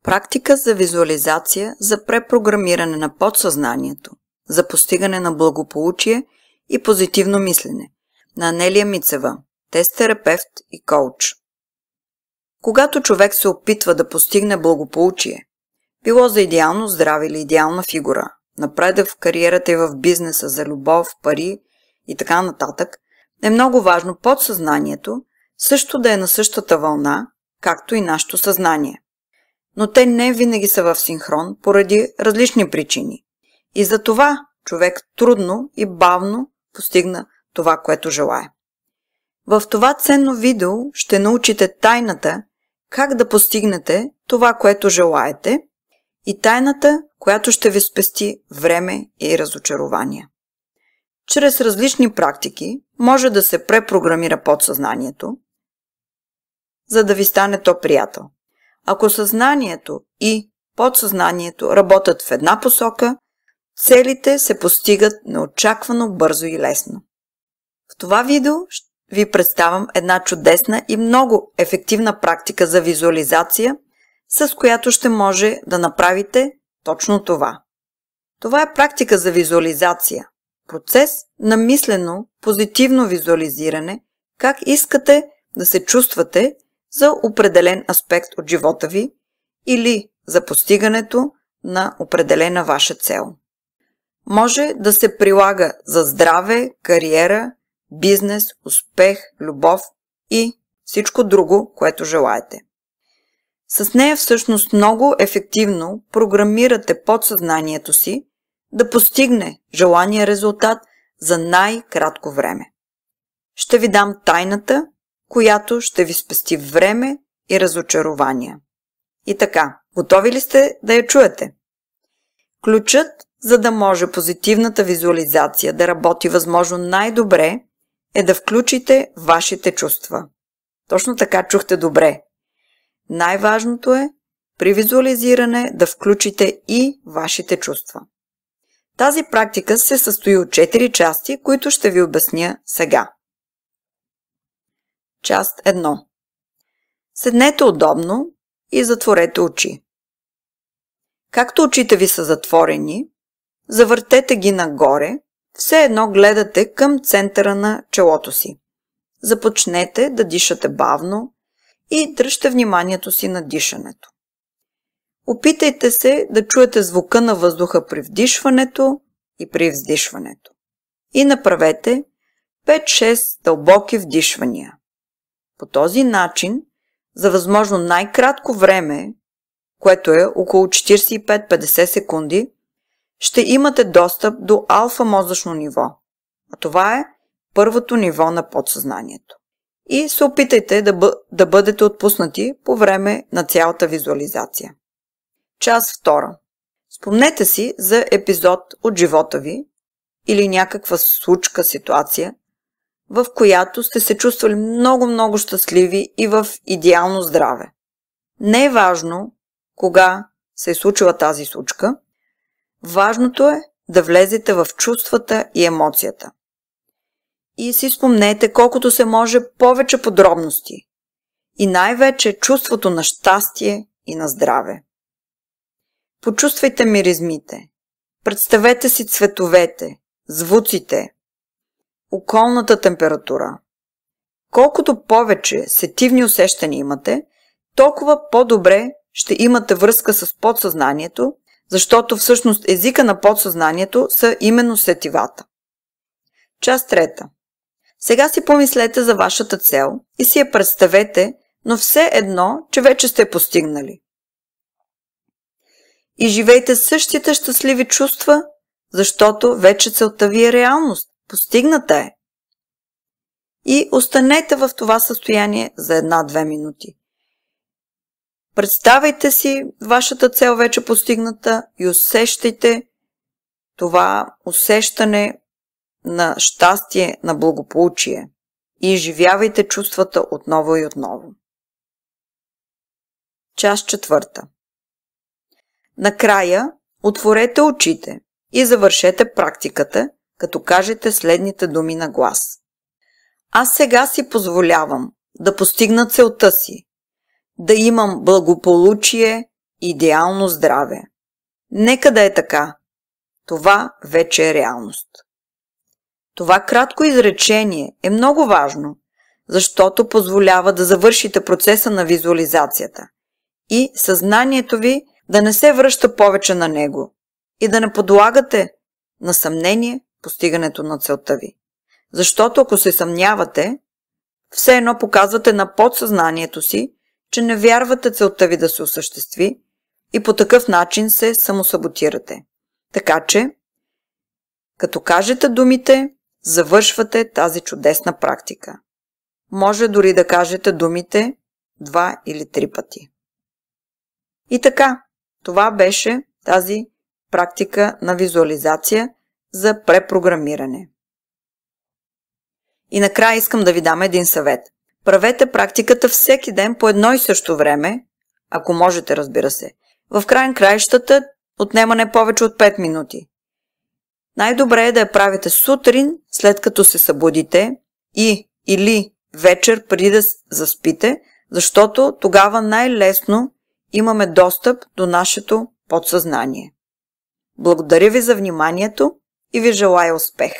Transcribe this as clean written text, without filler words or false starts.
Практика за визуализация за препрограмиране на подсъзнанието, за постигане на благополучие и позитивно мислене на Анелия Мицева, тест-терапевт и коуч. Когато човек се опитва да постигне благополучие, било за идеално здраве или идеална фигура, напредък в кариерата и в бизнеса, за любов, пари и така нататък, е много важно подсъзнанието също да е на същата вълна, както и нашето съзнание. Но те не винаги са в синхрон поради различни причини. И за това човек трудно и бавно постигна това, което желае. В това ценно видео ще научите тайната как да постигнете това, което желаете, и тайната, която ще ви спести време и разочарования. Чрез различни практики може да се препрограмира подсъзнанието, за да ви стане то приятел. Ако съзнанието и подсъзнанието работят в една посока, целите се постигат неочаквано бързо и лесно. В това видео ви представям една чудесна и много ефективна практика за визуализация, с която ще може да направите точно това. Това е практика за визуализация, процес на мислено позитивно визуализиране, как искате да се чувствате за определен аспект от живота ви или за постигането на определена ваша цел. Може да се прилага за здраве, кариера, бизнес, успех, любов и всичко друго, което желаете. С нея всъщност много ефективно програмирате подсъзнанието си да постигне желания резултат за най-кратко време. Ще ви дам тайната, която ще ви спести време и разочарования. И така, готови ли сте да я чуете? Ключът, за да може позитивната визуализация да работи възможно най-добре, е да включите вашите чувства. Точно така чухте добре. Най-важното е при визуализиране да включите и вашите чувства. Тази практика се състои от 4 части, които ще ви обясня сега. Част 1. Седнете удобно и затворете очи. Както очите ви са затворени, завъртете ги нагоре, все едно гледате към центъра на челото си. Започнете да дишате бавно и дръжте вниманието си на дишането. Опитайте се да чуете звука на въздуха при вдишването и при вздишването. И направете 5-6 дълбоки вдишвания. По този начин, за възможно най-кратко време, което е около 45-50 секунди, ще имате достъп до алфа-мозъчно ниво. А това е първото ниво на подсъзнанието. И се опитайте да бъдете отпуснати по време на цялата визуализация. Част 2. Спомнете си за епизод от живота ви или някаква случка, ситуация, в която сте се чувствали много щастливи и в идеално здраве. Не е важно кога се е случила тази случка, важното е да влезете в чувствата и емоцията. И си спомнете колкото се може повече подробности. И най-вече чувството на щастие и на здраве. Почувствайте миризмите. Представете си цветовете, звуците, околната температура. Колкото повече сетивни усещания имате, толкова по-добре ще имате връзка с подсъзнанието, защото всъщност езика на подсъзнанието са именно сетивата. Част 3. Сега си помислете за вашата цел и си я представете, но все едно, че вече сте постигнали. И живейте същите щастливи чувства, защото вече целта ви е реалност. Постигната е. И останете в това състояние за 1-2 минути. Представяйте си вашата цел вече постигната и усещайте това усещане на щастие, на благополучие. И изживявайте чувствата отново и отново. Част 4. Накрая отворете очите и завършете практиката, като кажете следните думи на глас. Аз сега си позволявам да постигна целта си, да имам благополучие идеално здраве. Нека да е така. Това вече е реалност. Това кратко изречение е много важно, защото позволява да завършите процеса на визуализацията и съзнанието ви да не се връща повече на него и да не подлагате на съмнение постигането на целта ви. Защото ако се съмнявате, все едно показвате на подсъзнанието си, че не вярвате целта ви да се осъществи и по такъв начин се самосаботирате. Така че, като кажете думите, завършвате тази чудесна практика. Може дори да кажете думите 2 или 3 пъти. И така, това беше тази практика на визуализация за препрограмиране. И накрая искам да ви дам един съвет. Правете практиката всеки ден по едно и също време, ако можете, разбира се. В край на краищата отнема не повече от 5 минути. Най-добре е да я правите сутрин, след като се събудите или вечер преди да заспите, защото тогава най-лесно имаме достъп до нашето подсъзнание. Благодаря ви за вниманието и ви желая успех!